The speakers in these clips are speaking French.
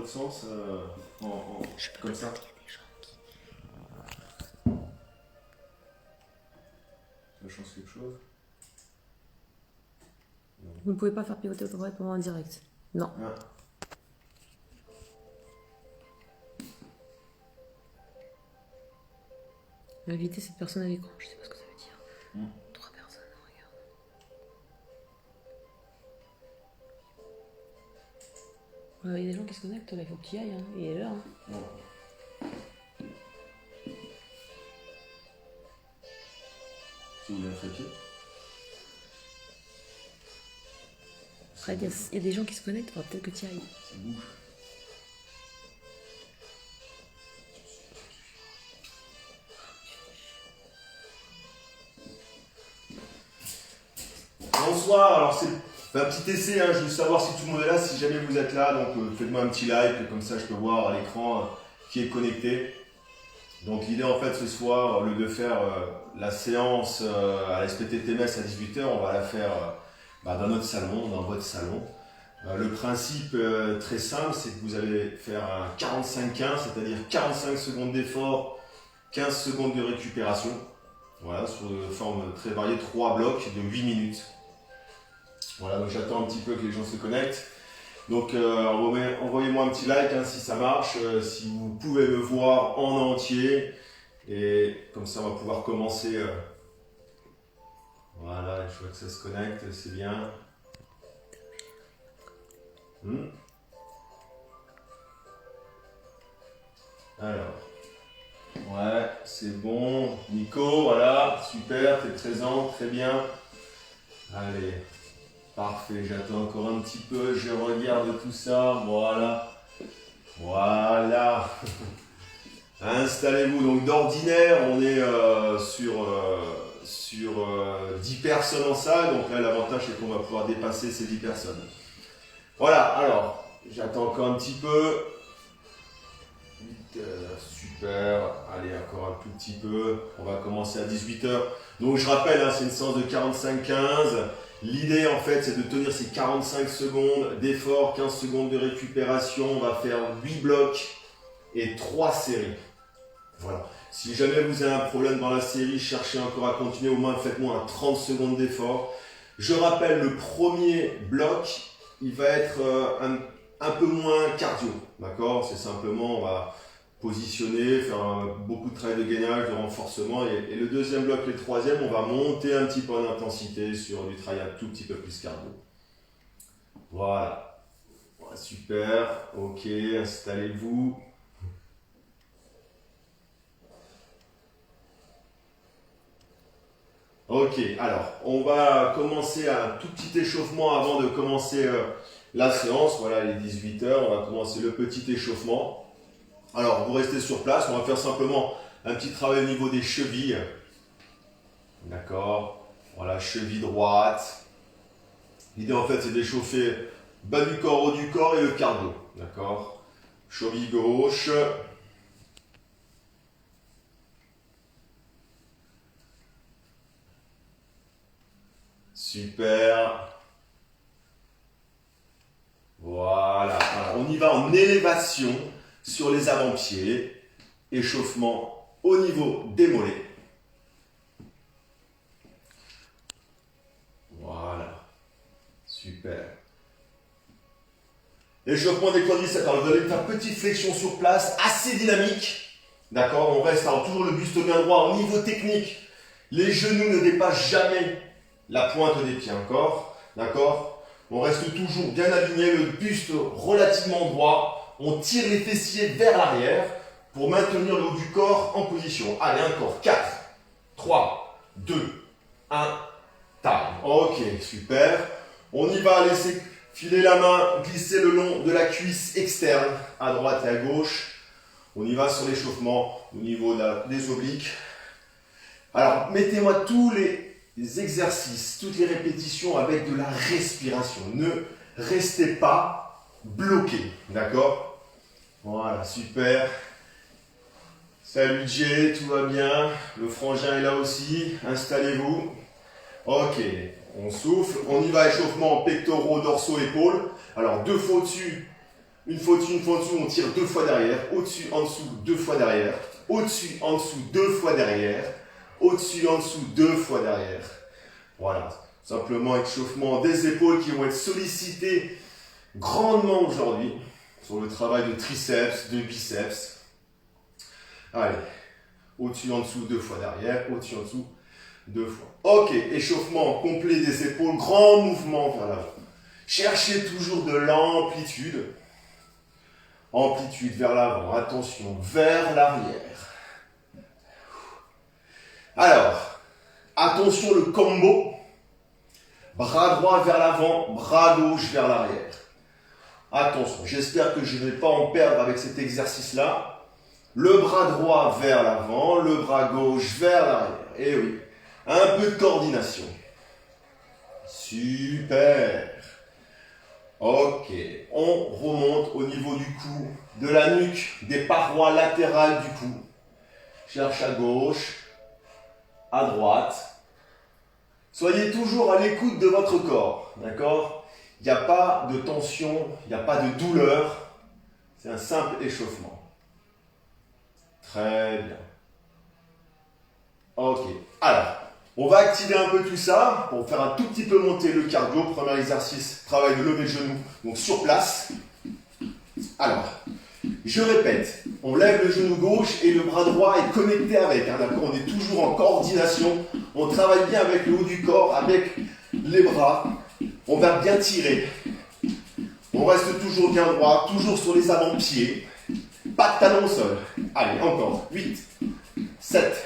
l'autre sens, comme ça. Ça change quelque chose? Vous ne pouvez pas faire pivoter votre oreille pendant un direct. Non. Ah. Inviter cette personne à l'écran, je sais pas ce que ça veut dire. 3 personnes, regarde. Il y a des gens qui se connectent là, il faut que tu y ailles, hein. Il est l'heure. Hein. Bon. Si vous voulez un trépied. Après, il y a des gens qui se connectent, il faudra peut-être que tu y ailles. Ça bouge. Bonsoir, alors c'est un petit essai, hein. Je veux savoir si tout le monde est là, si jamais vous êtes là, donc faites-moi un petit like, comme ça je peux voir à l'écran qui est connecté. Donc l'idée en fait ce soir, au lieu de faire la séance à la SPT-TMS à 18 h, on va la faire dans notre salon, dans votre salon. Le principe très simple, c'est que vous allez faire un 45-15, c'est-à-dire 45 secondes d'effort, 15 secondes de récupération. Voilà, sous forme très variée, 3 blocs de 8 minutes. Voilà, donc j'attends un petit peu que les gens se connectent. Donc envoyez-moi un petit like hein, si ça marche, si vous pouvez me voir en entier. Et comme ça on va pouvoir commencer. Voilà, je vois que ça se connecte, c'est bien. Alors, ouais, c'est bon. Nico, voilà, super, t'es présent, très bien. Allez. Parfait, j'attends encore un petit peu, je regarde tout ça, voilà. Voilà. Installez-vous, donc d'ordinaire, on est sur 10 personnes en salle, donc là l'avantage c'est qu'on va pouvoir dépasser ces 10 personnes. Voilà, alors, j'attends encore un petit peu. Super, allez encore un tout petit peu, on va commencer à 18 h. Donc je rappelle, hein, c'est une séance de 45-15. L'idée en fait c'est de tenir ces 45 secondes d'effort, 15 secondes de récupération. On va faire 8 blocs et 3 séries. Voilà. Si jamais vous avez un problème dans la série, cherchez encore à continuer, au moins faites-moi un 30 secondes d'effort. Je rappelle, le premier bloc, il va être un peu moins cardio. D'accord? C'est simplement, on va positionner, faire beaucoup de travail de gainage, de renforcement. Et le deuxième bloc et le troisième, on va monter un petit peu en intensité sur du travail un tout petit peu plus cardio. Voilà. Super. Ok, installez-vous. Ok, alors, on va commencer un tout petit échauffement avant de commencer la séance. Voilà, il est 18 h, on va commencer le petit échauffement. Alors, vous restez sur place, on va faire simplement un petit travail au niveau des chevilles. D'accord. Voilà, cheville droite. L'idée en fait c'est d'échauffer bas du corps, haut du corps et le cardio. D'accord. Cheville gauche. Super. Voilà. Alors, on y va en élévation sur les avant-pieds. Échauffement au niveau des mollets. Voilà. Super. Échauffement des quadriceps. Alors, vous allez faire petite flexion sur place, assez dynamique. D'accord. On reste alors toujours le buste bien droit. Au niveau technique, les genoux ne dépassent jamais la pointe des pieds encore. D'accord. On reste toujours bien aligné, le buste relativement droit. On tire les fessiers vers l'arrière pour maintenir le haut du corps en position. Allez, encore 4, 3, 2, 1, time. Ok, super. On y va, laissez filer la main, glisser le long de la cuisse externe, à droite et à gauche. On y va sur l'échauffement au niveau des obliques. Alors, mettez-moi tous les exercices, toutes les répétitions avec de la respiration. Ne restez pas bloqué, d'accord? Voilà, super. Salut Jay, tout va bien? Le frangin est là aussi, installez-vous. Ok, on souffle, on y va, échauffement pectoraux, dorsaux, épaules. Alors, 2 fois au-dessus Une fois au-dessus, une fois en dessous, on tire 2 fois derrière. Au-dessus, en dessous, 2 fois derrière. Au-dessus, en dessous, 2 fois derrière. Au-dessus, en dessous, 2 fois derrière. Voilà. Simplement échauffement des épaules qui vont être sollicitées grandement aujourd'hui sur le travail de triceps, de biceps. Allez. Au-dessus, en dessous, 2 fois derrière. Au-dessus, en dessous, 2 fois. Ok. Échauffement complet des épaules. Grand mouvement vers l'avant. Cherchez toujours de l'amplitude. Amplitude vers l'avant, attention, vers l'arrière. Alors, attention le combo. Bras droit vers l'avant, bras gauche vers l'arrière. Attention, j'espère que je ne vais pas en perdre avec cet exercice-là. Le bras droit vers l'avant, le bras gauche vers l'arrière. Et oui, un peu de coordination. Super. Ok, on remonte au niveau du cou, de la nuque, des parois latérales du cou. Cherche à gauche, à droite. Soyez toujours à l'écoute de votre corps, d'accord? Il n'y a pas de tension, il n'y a pas de douleur. C'est un simple échauffement. Très bien. Ok, alors, on va activer un peu tout ça pour faire un tout petit peu monter le cardio. Premier exercice, travail de lever de genoux, donc sur place. Alors, je répète, on lève le genou gauche et le bras droit est connecté avec. D'accord, on est toujours en coordination. On travaille bien avec le haut du corps, avec les bras. On va bien tirer. On reste toujours bien droit, toujours sur les avant-pieds. Pas de talon au sol. Allez, encore. 8, 7,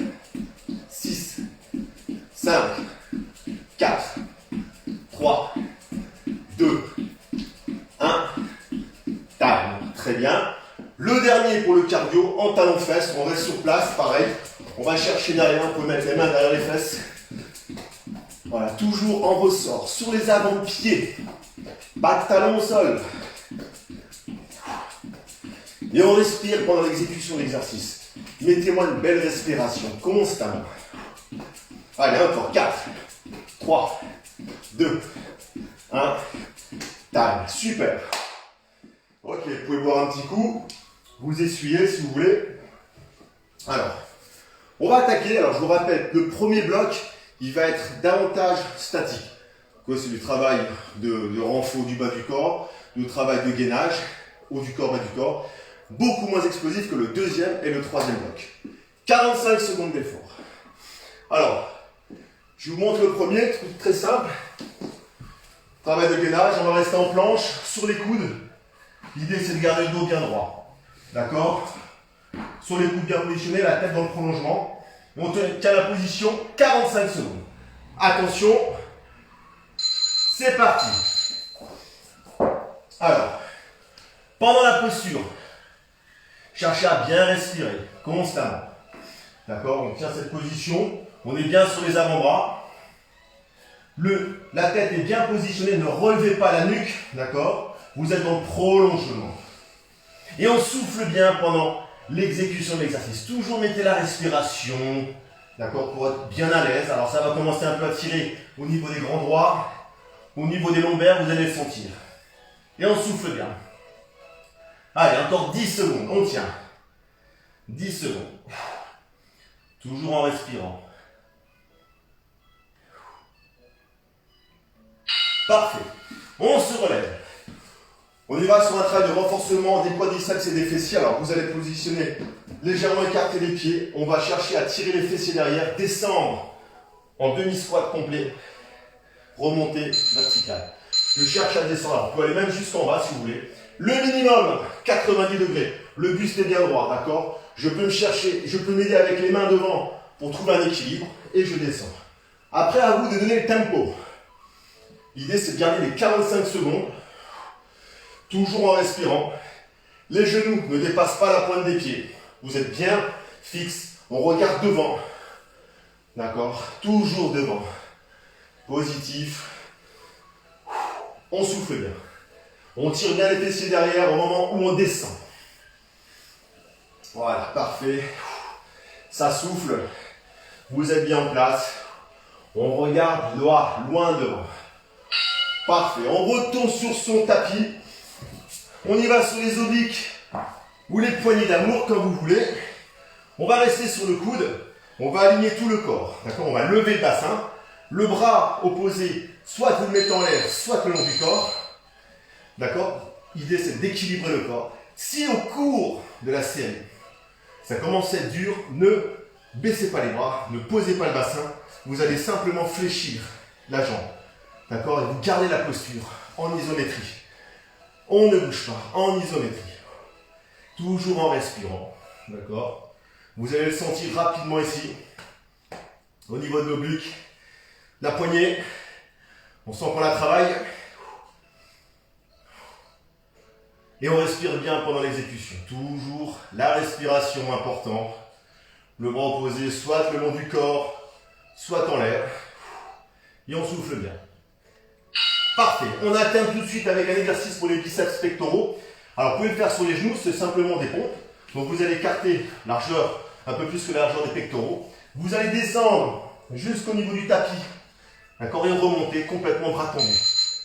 6, 5, 4, 3, 2, 1. Time. Très bien. Le dernier pour le cardio, en talons-fesses, on reste sur place, pareil. On va chercher derrière, on peut mettre les mains derrière les fesses. Voilà, toujours en ressort, sur les avant-pieds. Pas de talons au sol. Et on respire pendant l'exécution de l'exercice. Mettez-moi une belle respiration, constamment. Allez, encore 4, 3, 2, 1. Time. Super. Ok, vous pouvez boire un petit coup. Vous essuyez si vous voulez. Alors, on va attaquer. Alors, je vous rappelle, le premier bloc, il va être davantage statique. C'est du travail de renfort du bas du corps, du travail de gainage, haut du corps, bas du corps. Beaucoup moins explosif que le deuxième et le troisième bloc. 45 secondes d'effort. Alors, je vous montre le premier, truc très simple. Travail de gainage, on va rester en planche, sur les coudes. L'idée, c'est de garder le dos bien droit. D'accord? Sur les coudes bien positionnés, la tête dans le prolongement. On tient la position 45 secondes. Attention, c'est parti. Alors, pendant la posture, cherchez à bien respirer, constamment. D'accord? On tient cette position, on est bien sur les avant-bras. La tête est bien positionnée, ne relevez pas la nuque, d'accord? Vous êtes dans le prolongement. Et on souffle bien pendant l'exécution de l'exercice. Toujours mettez la respiration, d'accord, pour être bien à l'aise. Alors ça va commencer un peu à tirer au niveau des grands droits, au niveau des lombaires, vous allez le sentir. Et on souffle bien. Allez, encore 10 secondes, on tient. 10 secondes. Toujours en respirant. Parfait. On se relève. On y va sur un travail de renforcement des quadriceps et des fessiers. Alors vous allez positionner légèrement écarter les pieds. On va chercher à tirer les fessiers derrière, descendre en demi-squat complet, remonter vertical. Je cherche à descendre. Alors, vous pouvez aller même jusqu'en bas si vous voulez. Le minimum, 90 degrés. Le buste est bien droit, d'accord? Je peux m'aider avec les mains devant pour trouver un équilibre et je descends. Après, à vous de donner le tempo. L'idée, c'est de garder les 45 secondes. Toujours en respirant. Les genoux ne dépassent pas la pointe des pieds. Vous êtes bien fixe. On regarde devant. D'accord? Toujours devant. Positif. On souffle bien. On tire bien les fessiers derrière au moment où on descend. Voilà, parfait. Ça souffle. Vous êtes bien en place. On regarde loin devant. Parfait. On retourne sur son tapis. On y va sur les obliques ou les poignées d'amour, comme vous voulez. On va rester sur le coude. On va aligner tout le corps. D'accord? On va lever le bassin. Le bras opposé, soit vous le mettez en l'air, soit le long du corps. D'accord? L'idée, c'est d'équilibrer le corps. Si au cours de la série, ça commence à être dur, ne baissez pas les bras, ne posez pas le bassin. Vous allez simplement fléchir la jambe. D'accord? Et vous gardez la posture en isométrie. On ne bouge pas, en isométrie. Toujours en respirant. D'accord? Vous allez le sentir rapidement ici. Au niveau de l'oblique. La poignée. On sent qu'on la travaille. Et on respire bien pendant l'exécution. Toujours la respiration importante. Le bras opposé, soit le long du corps, soit en l'air. Et on souffle bien. Parfait. On atteint tout de suite avec un exercice pour les biceps pectoraux. Alors, vous pouvez le faire sur les genoux, c'est simplement des pompes. Donc, vous allez écarter largeur, un peu plus que la largeur des pectoraux. Vous allez descendre jusqu'au niveau du tapis. D'accord? Et remonter complètement bras tendus.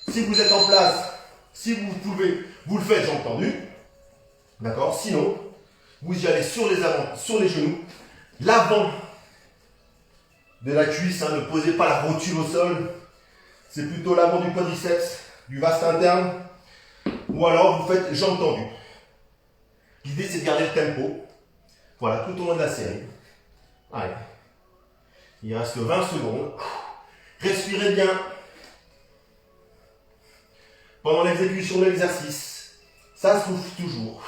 Si vous êtes en place, si vous pouvez, vous le faites jambes tendues. D'accord? Sinon, vous y allez sur les avant, sur les genoux. L'avant de la cuisse, ne posez pas la rotule au sol. C'est plutôt l'avant du quadriceps, du vaste interne. Ou alors vous faites jambes tendues. L'idée, c'est de garder le tempo. Voilà, tout au long de la série. Allez. Il reste 20 secondes. Respirez bien. Pendant l'exécution de l'exercice, ça souffle toujours.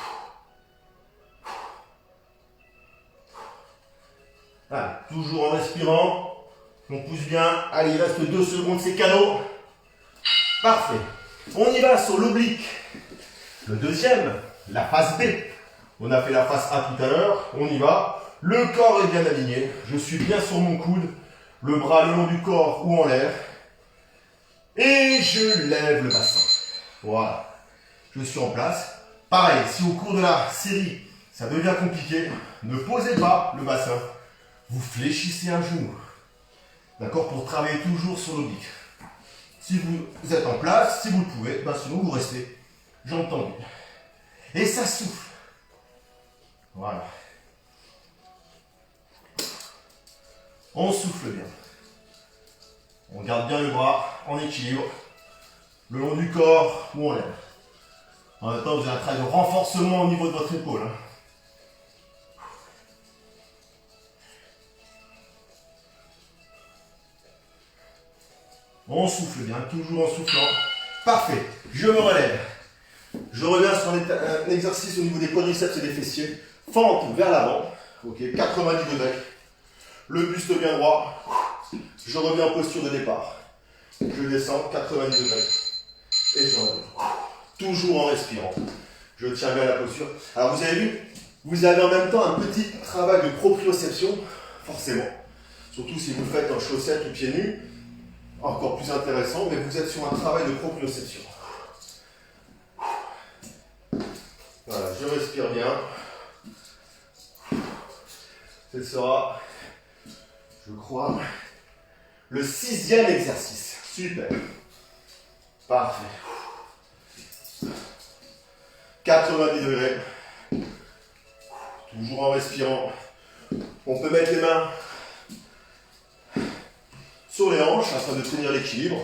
Allez, toujours en respirant. On pousse bien. Allez, il reste 2 secondes, c'est cadeau. Parfait. On y va sur l'oblique. Le deuxième, la face B. On a fait la face A tout à l'heure. On y va. Le corps est bien aligné. Je suis bien sur mon coude. Le bras le long du corps ou en l'air. Et je lève le bassin. Voilà. Je suis en place. Pareil, si au cours de la série, ça devient compliqué, ne posez pas le bassin. Vous fléchissez un genou. D'accord? Pour travailler toujours sur l'oblique. Si vous êtes en place, si vous le pouvez, sinon vous restez jambes tendues. Et ça souffle. Voilà. On souffle bien. On garde bien le bras en équilibre. Le long du corps ou en l'air. En même temps, vous avez un travail de renforcement au niveau de votre épaule. On souffle bien, toujours en soufflant. Parfait. Je me relève. Je reviens sur un exercice au niveau des quadriceps et des fessiers. Fente vers l'avant. Ok, 90 degrés. Le buste bien droit. Je reviens en posture de départ. Je descends 90 degrés. Et je reviens. Toujours en respirant. Je tiens bien la posture. Alors vous avez vu, vous avez en même temps un petit travail de proprioception, forcément. Surtout si vous le faites en chaussettes ou pieds nus. Encore plus intéressant, mais vous êtes sur un travail de proprioception. Voilà, je respire bien. Ce sera, je crois, le 6e exercice. Super. Parfait. 90 degrés. Toujours en respirant. On peut mettre les mains sur les hanches afin de tenir l'équilibre.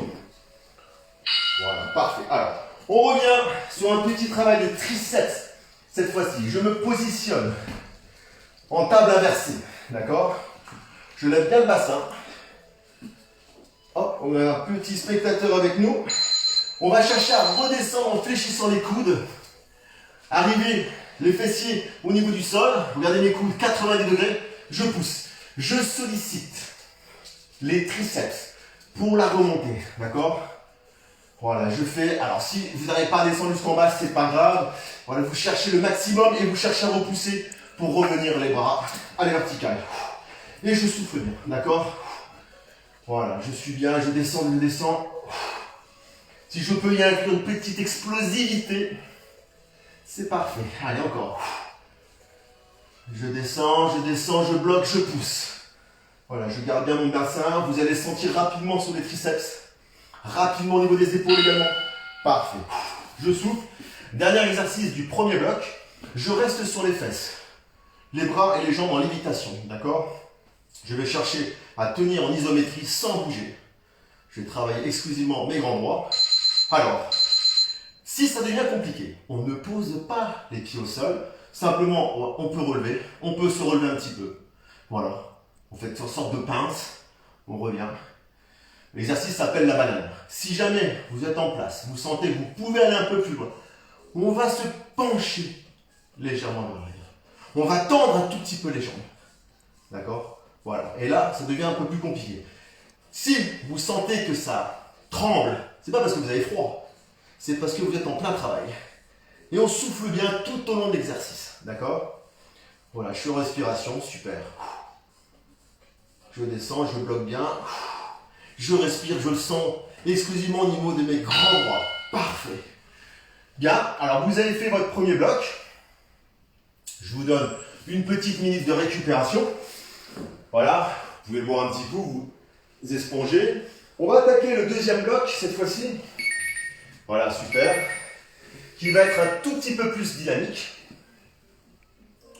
Voilà, parfait. Alors, on revient sur un petit travail de triceps. Cette fois-ci, je me positionne en table inversée. D'accord? Je lève bien le bassin. Hop, on a un petit spectateur avec nous. On va chercher à redescendre en fléchissant les coudes. Arriver les fessiers au niveau du sol. Regardez mes coudes, 90 degrés. Je pousse. Je sollicite les triceps pour la remontée. D'accord? Voilà, je fais. Alors, si vous n'arrivez pas à descendre jusqu'en bas, c'est pas grave. Voilà, vous cherchez le maximum et vous cherchez à repousser pour revenir les bras à la verticale. Et je souffle bien. D'accord? Voilà, je suis bien, je descends. Si je peux y inclure une petite explosivité, c'est parfait. Allez, encore. Je descends, je bloque, je pousse. Voilà, je garde bien mon bassin. Vous allez sentir rapidement sur les triceps. Rapidement au niveau des épaules également. Parfait. Je souffle. Dernier exercice du premier bloc. Je reste sur les fesses. Les bras et les jambes en lévitation, d'accord? Je vais chercher à tenir en isométrie sans bouger. Je vais travailler exclusivement mes grands droits. Alors, si ça devient compliqué, on ne pose pas les pieds au sol. Simplement, on peut relever. On peut se relever un petit peu. Voilà. On fait une sorte de pince. On revient. L'exercice s'appelle la banane. Si jamais vous êtes en place, vous sentez que vous pouvez aller un peu plus loin, on va se pencher légèrement vers l'arrière. On va tendre un tout petit peu les jambes. D'accord? Voilà. Et là, ça devient un peu plus compliqué. Si vous sentez que ça tremble, c'est pas parce que vous avez froid, c'est parce que vous êtes en plein travail. Et on souffle bien tout au long de l'exercice. D'accord? Voilà, je suis en respiration, super. Je descends, je bloque bien. Je respire, je le sens exclusivement au niveau de mes grands bras. Parfait. Bien, alors vous avez fait votre premier bloc. Je vous donne une petite minute de récupération. Voilà, vous pouvez boire un petit coup, vous espongez. On va attaquer le deuxième bloc cette fois-ci. Voilà, super. Qui va être un tout petit peu plus dynamique.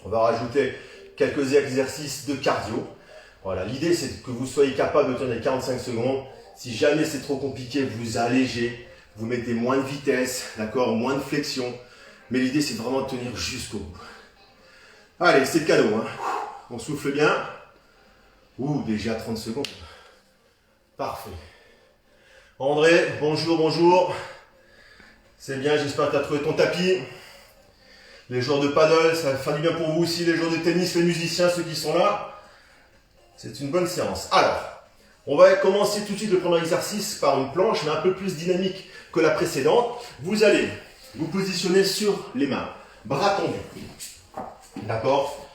On va rajouter quelques exercices de cardio. Voilà, l'idée c'est que vous soyez capable de tenir les 45 secondes. Si jamais c'est trop compliqué, vous allégez, vous mettez moins de vitesse, d'accord, moins de flexion. Mais l'idée c'est vraiment de tenir jusqu'au bout. Allez, c'est le cadeau, hein. On souffle bien. Ouh, déjà 30 secondes. Parfait. André, bonjour, bonjour. C'est bien, j'espère que tu as trouvé ton tapis. Les joueurs de paddle, ça va faire du bien pour vous aussi. Les joueurs de tennis, les musiciens, ceux qui sont là. C'est une bonne séance. Alors, on va commencer tout de suite le premier exercice par une planche, mais un peu plus dynamique que la précédente. Vous allez vous positionner sur les mains, bras tendus. D'accord?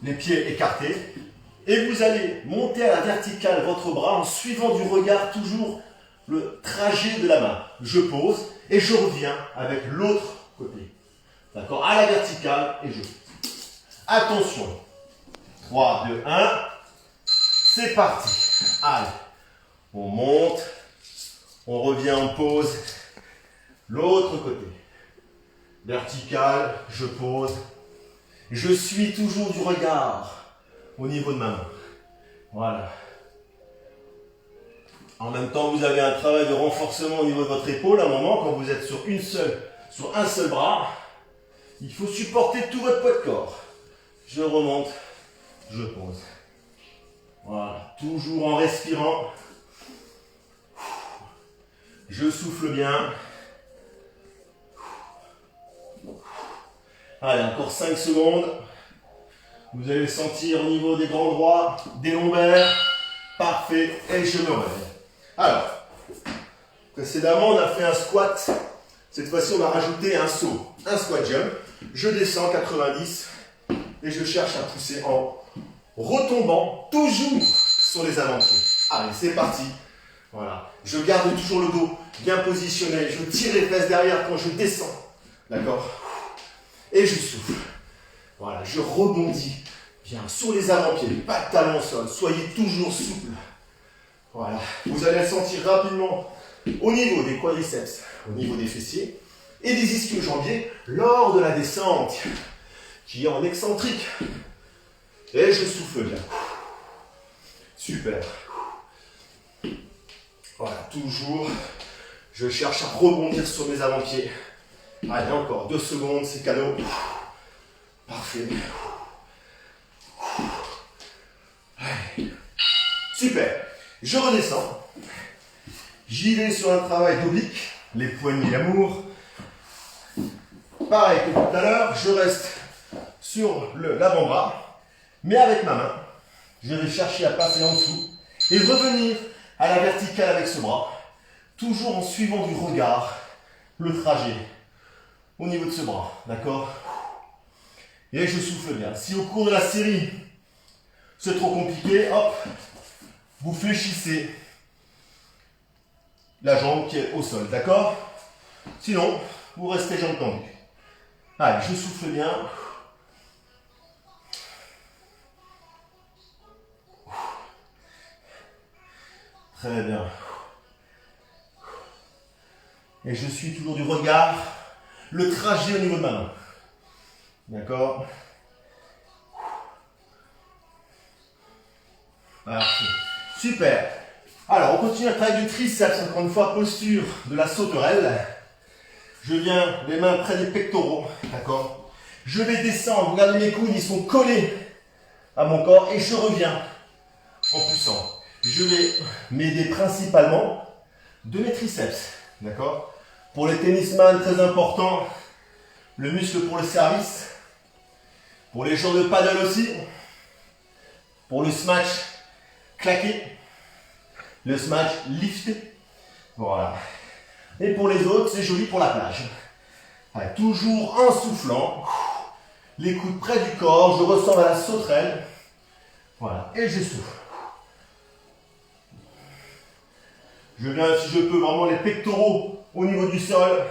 Les pieds écartés. Et vous allez monter à la verticale votre bras en suivant du regard toujours le trajet de la main. Je pose et je reviens avec l'autre côté. D'accord? À la verticale et je pose. Attention. 3, 2, 1. C'est parti. Allez. On monte. On revient en pause. L'autre côté. Vertical. Je pose. Je suis toujours du regard au niveau de ma main. Voilà. En même temps, vous avez un travail de renforcement au niveau de votre épaule. À un moment, quand vous êtes sur un seul bras, il faut supporter tout votre poids de corps. Je remonte. Je pose. Voilà, toujours en respirant. Je souffle bien. Allez, encore 5 secondes. Vous allez le sentir au niveau des grands droits, des lombaires. Parfait. Et je me relève. Alors, précédemment, on a fait un squat. Cette fois-ci, on va rajouter un saut. Un squat jump. Je descends 90 et je cherche à pousser en retombant toujours sur les avant-pieds. Allez, c'est parti. Voilà. Je garde toujours le dos bien positionné. Je tire les fesses derrière quand je descends. D'accord? Et je souffle. Voilà, je rebondis bien sur les avant-pieds. Pas de talons au sol. Soyez toujours souple. Voilà. Vous allez le sentir rapidement au niveau des quadriceps, au niveau des fessiers et des ischio-jambiers lors de la descente qui est en excentrique. Et je souffle bien. Super. Voilà, toujours. Je cherche à rebondir sur mes avant-pieds. Allez, encore 2 secondes, c'est cadeau. Parfait. Allez. Super. Je redescends. J'y vais sur un travail d'oblique, les poignées d'amour. Pareil que tout à l'heure, je reste sur l'avant-bras, mais avec ma main, je vais chercher à passer en dessous et revenir à la verticale avec ce bras, toujours en suivant du regard le trajet au niveau de ce bras, d'accord? Et je souffle bien. Si au cours de la série, c'est trop compliqué, hop, vous fléchissez la jambe qui est au sol, d'accord? Sinon, vous restez jambes tendues. Allez, je souffle bien. Très bien. Et je suis toujours du regard le trajet au niveau de ma main. D'accord? Parfait. Super. Alors, on continue à travailler du triceps. Encore une fois, posture de la sauterelle. Je viens, les mains près des pectoraux. D'accord? Je vais descendre. Regardez mes coudes, ils sont collés à mon corps. Et je reviens en poussant. Je vais m'aider principalement de mes triceps. D'accord? Pour les tennisman, très important, le muscle pour le service. Pour les joueurs de paddle aussi. Pour le smash claqué. Le smash lifté. Voilà. Et pour les autres, c'est joli pour la plage. Allez, toujours en soufflant. Les coudes près du corps. Je ressemble à la sauterelle. Voilà. Et je souffle. Je viens, si je peux, vraiment les pectoraux au niveau du sol.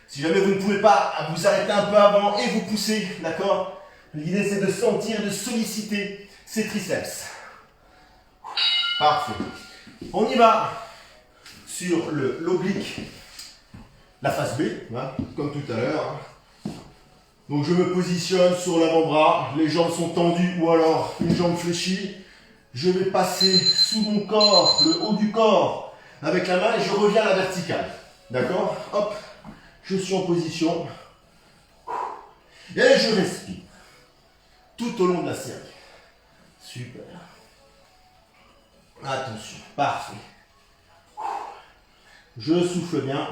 Si jamais vous ne pouvez pas, vous arrêtez un peu avant et vous poussez. D'accord? L'idée, c'est de sentir, de solliciter ces triceps. Parfait. On y va sur l'oblique, la face B, hein, comme tout à l'heure. Donc je me positionne sur l'avant-bras, les jambes sont tendues ou alors une jambe fléchie. Je vais passer sous mon corps, le haut du corps, avec la main et je reviens à la verticale. D'accord? Hop, je suis en position. Et je respire. Tout au long de la série. Super. Attention, parfait. Je souffle bien.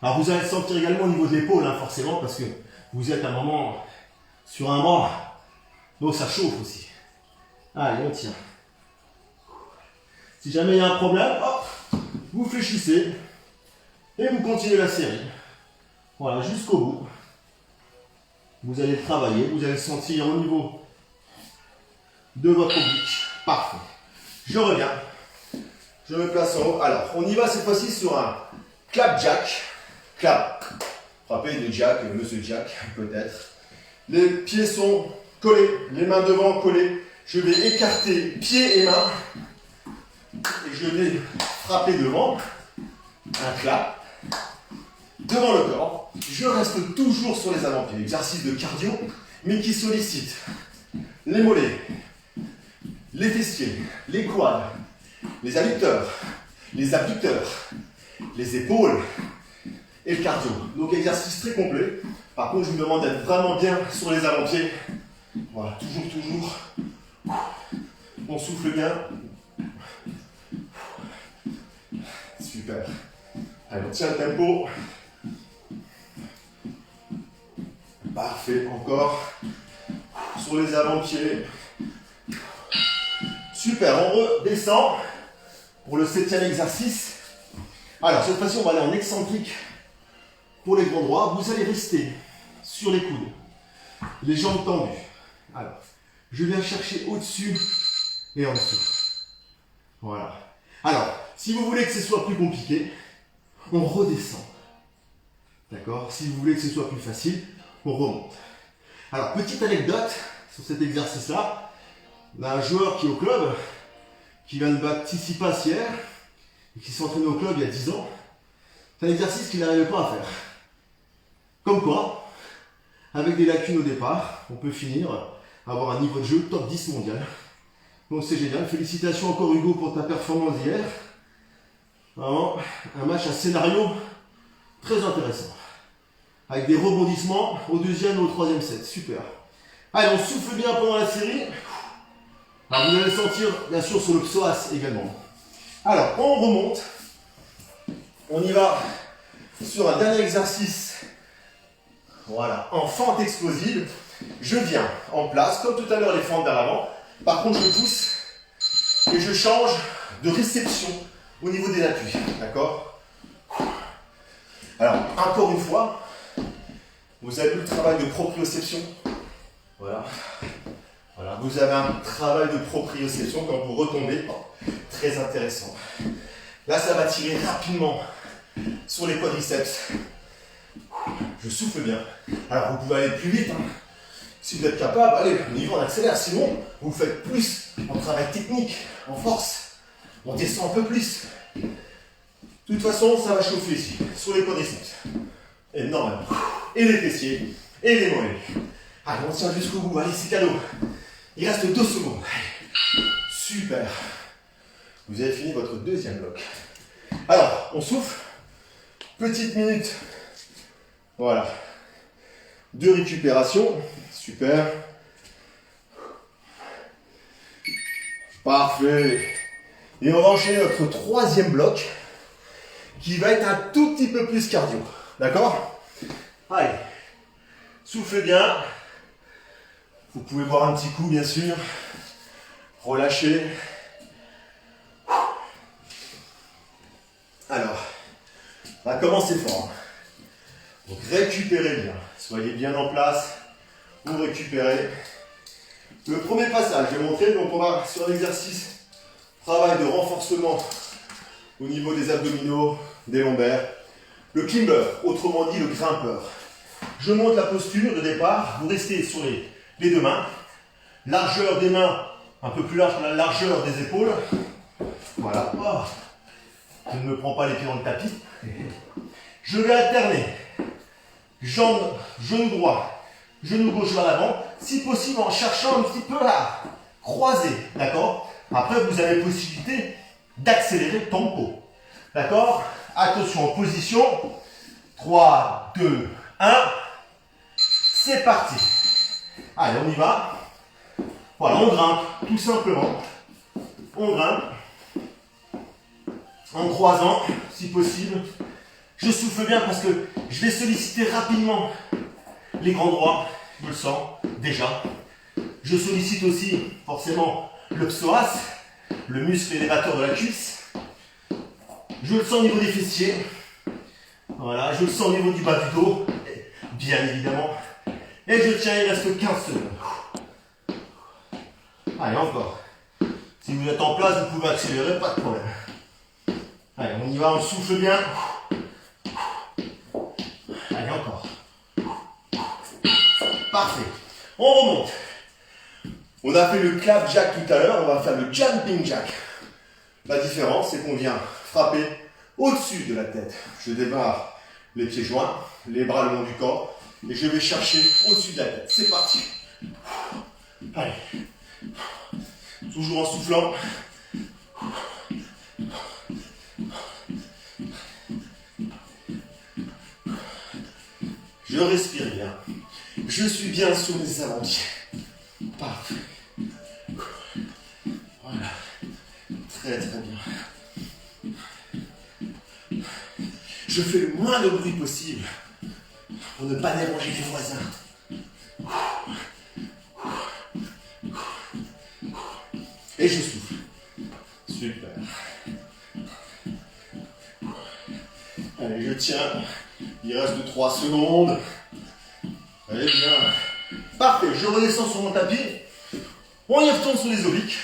Alors vous allez le sentir également au niveau de l'épaule, hein, forcément, parce que vous êtes à un moment sur un bras. Donc ça chauffe aussi. Allez, on tient. Si jamais il y a un problème, hop, vous fléchissez et vous continuez la série. Voilà, jusqu'au bout. Vous allez le travailler, vous allez le sentir au niveau de votre oblique. Parfait. Je reviens. Je me place en haut. Alors, on y va cette fois-ci sur un clap jack. Clap. Frappé de jack, monsieur jack, peut-être. Les pieds sont collés, les mains devant collées. Je vais écarter pieds et mains. Et je vais frapper devant. Un clap. Devant le corps. Je reste toujours sur les avant-pieds. Exercice de cardio, mais qui sollicite les mollets, les fessiers, les quads, les adducteurs, les abducteurs, les épaules et le cardio. Donc exercice très complet. Par contre, je vous demande d'être vraiment bien sur les avant-pieds. Voilà, toujours. On souffle bien. Super. Allez, on tient le tempo. Parfait, encore. Sur les avant-pieds. Super, on redescend pour le 7e exercice. Alors, cette fois-ci, on va aller en excentrique pour les grands droits. Vous allez rester sur les coudes, les jambes tendues. Alors, je viens chercher au-dessus et en dessous. Voilà. Alors, si vous voulez que ce soit plus compliqué, on redescend. D'accord? Si vous voulez que ce soit plus facile, on remonte. Alors, petite anecdote sur cet exercice-là. On a un joueur qui est au club, qui vient de battre Tsitsipas hier, et qui s'est entraîné au club il y a 10 ans. C'est un exercice qu'il n'arrivait pas à faire. Comme quoi, avec des lacunes au départ, on peut finir, avoir un niveau de jeu top 10 mondial. Donc c'est génial. Félicitations encore Hugo pour ta performance d'hier. Vraiment, un match à scénario très intéressant. Avec des rebondissements au 2e et au 3e set. Super. Allez, on souffle bien pendant la série. Alors vous allez le sentir bien sûr sur le psoas également. Alors, on remonte. On y va sur un dernier exercice. Voilà, en fente explosive. Je viens en place, comme tout à l'heure les fentes vers l'avant. Par contre, je pousse et je change de réception au niveau des appuis. D'accord? Alors, encore une fois, vous avez vu le travail de proprioception. Voilà. Voilà, vous avez un travail de proprioception quand vous retombez. Oh, très intéressant. Là, ça va tirer rapidement sur les quadriceps. Je souffle bien. Alors, vous pouvez aller plus vite. Hein. Si vous êtes capable, allez, on y va, on accélère. Sinon, vous faites plus en travail technique, en force. On descend un peu plus. De toute façon, ça va chauffer ici, sur les quadriceps. Énormément. Et les fessiers, et les mollets. Allez, on tient jusqu'au bout. Allez, c'est cadeau. Il reste 2 secondes. Allez. Super. Vous avez fini votre deuxième bloc. Alors, on souffle. Petite minute. Voilà. De récupération. Super. Parfait. Et on va enchaîner notre troisième bloc qui va être un tout petit peu plus cardio. D'accord? Allez. Soufflez bien. Vous pouvez boire un petit coup, bien sûr. Relâchez. Alors, on va commencer fort. Donc récupérez bien. Soyez bien en place. Vous récupérez. Le premier passage, je vais montrer. Donc on va sur un exercice travail de renforcement au niveau des abdominaux, des lombaires. Le climber, autrement dit le grimpeur. Je monte la posture de départ. Vous restez sur les 2 mains. Largeur des mains un peu plus large que la largeur des épaules. Voilà. Oh. Je ne me prends pas les pieds dans le tapis. Je vais alterner. Jambe, genou droit, genou gauche vers l'avant. Si possible en cherchant un petit peu à croiser. D'accord? Après, vous avez possibilité d'accélérer le tempo. D'accord? Attention en position. 3, 2, 1. C'est parti. Allez, on y va. Voilà, on grimpe, tout simplement. On grimpe. En croisant, si possible. Je souffle bien parce que je vais solliciter rapidement les grands droits. Je le sens, déjà. Je sollicite aussi, forcément, le psoas, le muscle élévateur de la cuisse. Je le sens au niveau des fessiers. Voilà, je le sens au niveau du bas du dos, bien évidemment. Et je tiens, il reste 15 secondes. Allez, encore. Si vous êtes en place, vous pouvez accélérer, pas de problème. Allez, on y va, on souffle bien. Allez, encore. Parfait. On remonte. On a fait le clap jack tout à l'heure, on va faire le jumping jack. La différence, c'est qu'on vient frapper au-dessus de la tête. Je démarre les pieds joints, les bras le long du corps, et je vais chercher au-dessus de la tête. C'est parti. Allez. Toujours en soufflant. Je respire bien. Je suis bien sur mes avant-pieds. Parfait. Voilà. Très très bien. Je fais le moins de bruit possible pour ne pas déranger les voisins. Et je souffle. Super. Allez, je tiens. Il reste 3 secondes. Allez, bien. Parfait, je redescends sur mon tapis. On y retourne sur les obliques.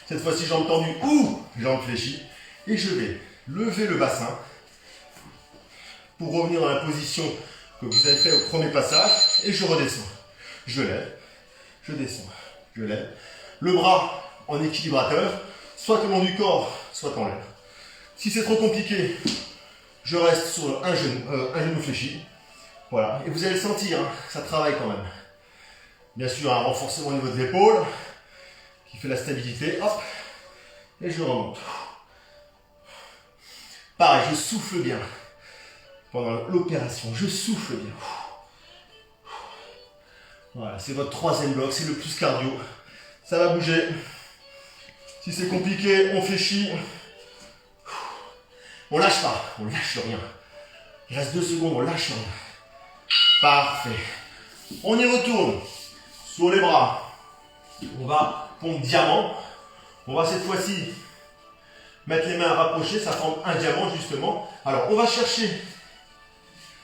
Cette fois-ci, jambes tendues ou jambes fléchies. Et je vais lever le bassin pour revenir dans la position que vous avez fait au premier passage. Et je redescends. Je lève, je descends, je lève. Le bras en équilibrateur, soit le long du corps, soit en l'air. Si c'est trop compliqué, je reste sur un genou fléchi. Voilà, et vous allez le sentir, hein, ça travaille quand même. Bien sûr, un renforcement au niveau de l'épaule qui fait la stabilité. Hop, et je remonte. Pareil, je souffle bien pendant l'opération. Je souffle bien. Voilà, c'est votre troisième bloc, c'est le plus cardio. Ça va bouger. Si c'est compliqué, on fléchit. On lâche pas, on lâche rien. Il reste 2 secondes, on lâche rien. Parfait. On y retourne. Sur les bras. On va pompe diamant. On va cette fois-ci mettre les mains rapprochées, ça forme un diamant justement. Alors on va chercher.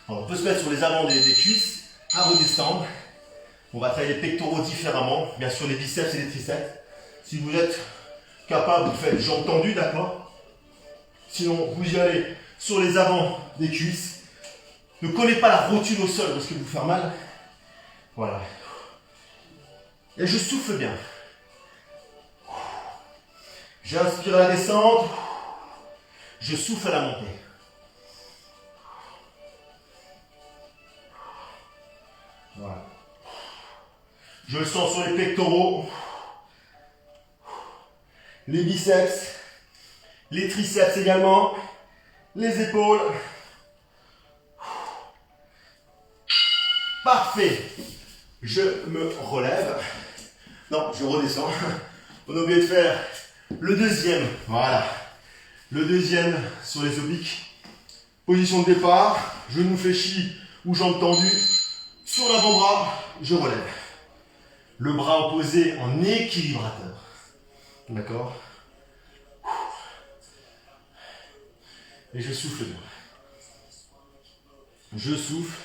Alors, on peut se mettre sur les avants des cuisses, à redescendre. On va travailler les pectoraux différemment, bien sûr les biceps et les triceps. Si vous êtes capable, vous faites jambes tendues, d'accord? Sinon, vous y allez sur les avants des cuisses. Ne collez pas la rotule au sol parce que vous faire mal. Voilà. Et je souffle bien. J'inspire à la descente. Je souffle à la montée. Voilà. Je le sens sur les pectoraux, les biceps, les triceps également, les épaules. Parfait. Je me relève. Non, je redescends. On a oublié de faire le deuxième. Voilà. Le deuxième sur les obliques. Position de départ. Genou fléchi ou jambes tendues. Sur l'avant-bras, je relève. Le bras opposé en équilibrateur. D'accord? Et je souffle bien. Je souffle.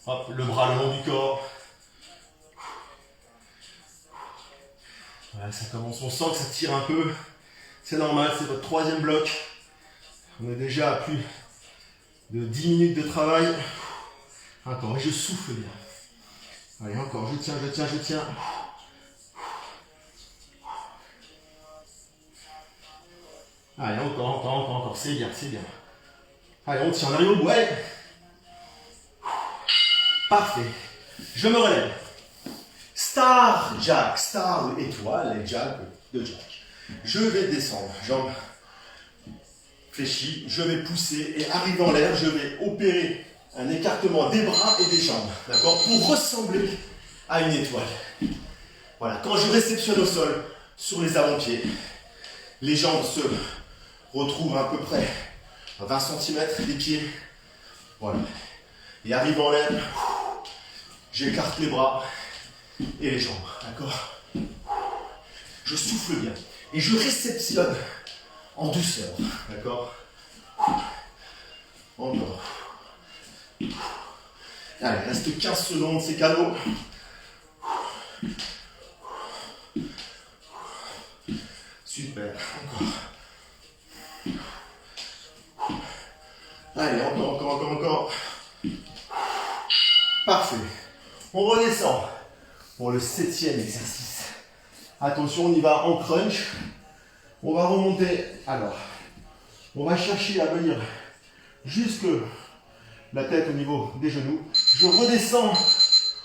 Hop, le bras le long du corps. Voilà, ça commence, on sent que ça tire un peu. C'est normal, c'est votre troisième bloc. On est déjà à plus de 10 minutes de travail. Encore, et je souffle bien. Allez, encore, je tiens, je tiens, je tiens. Allez, encore, c'est bien, c'est bien. Allez, on tient, on arrive au bout, allez. Parfait. Je me relève. Star Jack, star de étoile et Jack de Jack. Je vais descendre, jambes fléchies, je vais pousser et arrivé en l'air, je vais opérer un écartement des bras et des jambes, d'accord, pour ressembler à une étoile. Voilà, quand je réceptionne au sol, sur les avant-pieds, les jambes se retrouvent à peu près à 20 cm des pieds. Voilà. Et arrivant en l'air, j'écarte les bras et les jambes, d'accord? Je souffle bien et je réceptionne en douceur, d'accord? Encore. Allez, reste 15 secondes, c'est cadeau. Super, encore. Allez, encore. Parfait. On redescend pour le 7e exercice. Attention, on y va en crunch. On va remonter. Alors, on va chercher à venir jusque la tête au niveau des genoux. Je redescends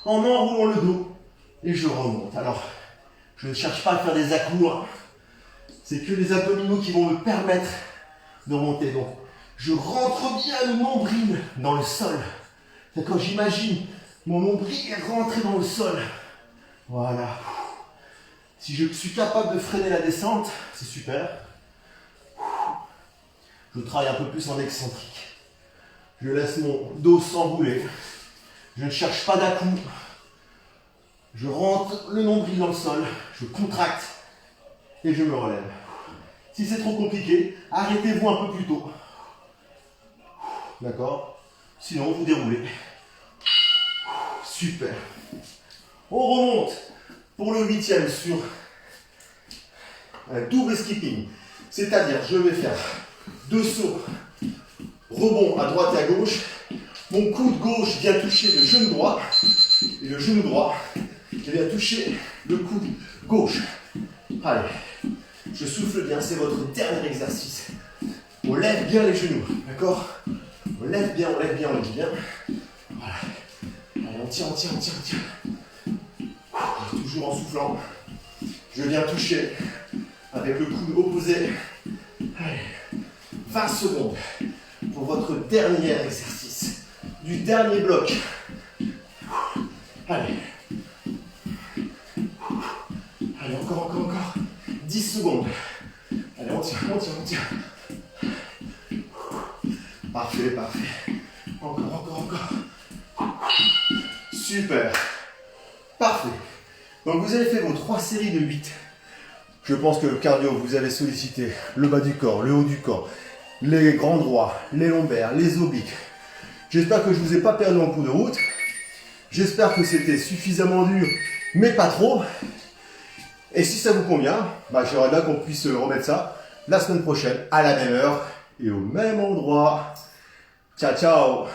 en enroulant le dos et je remonte. Alors, je ne cherche pas à faire des à-coups. C'est que les abdominaux qui vont me permettre de remonter. Donc, je rentre bien le nombril dans le sol. D'accord, j'imagine mon nombril est rentré dans le sol. Voilà. Si je suis capable de freiner la descente, c'est super. Je travaille un peu plus en excentrique. Je laisse mon dos s'embouler. Je ne cherche pas d'à-coups. Je rentre le nombril dans le sol. Je contracte et je me relève. Si c'est trop compliqué, arrêtez-vous un peu plus tôt. D'accord? Sinon, vous déroulez. Super. On remonte pour le 8e sur un double skipping. C'est-à-dire, je vais faire 2 sauts, rebond à droite et à gauche. Mon coude gauche vient toucher le genou droit. Et le genou droit vient toucher le coude gauche. Allez, je souffle bien, c'est votre dernier exercice. On lève bien les genoux, d'accord? On lève bien. Voilà. Allez, on tire. Toujours en soufflant. Je viens toucher avec le coude opposé. Allez, 20 secondes pour votre dernier exercice du dernier bloc. Allez. Allez, encore. 10 secondes. Allez, on tient. Parfait. Encore. Super. Parfait. Donc vous avez fait vos 3 séries de 8. Je pense que le cardio, vous avez sollicité le bas du corps, le haut du corps, les grands droits, les lombaires, les obliques. J'espère que je ne vous ai pas perdu en cours de route. J'espère que c'était suffisamment dur, mais pas trop. Et si ça vous convient, j'aimerais bien qu'on puisse remettre ça la semaine prochaine, à la même heure et au même endroit. Ciao.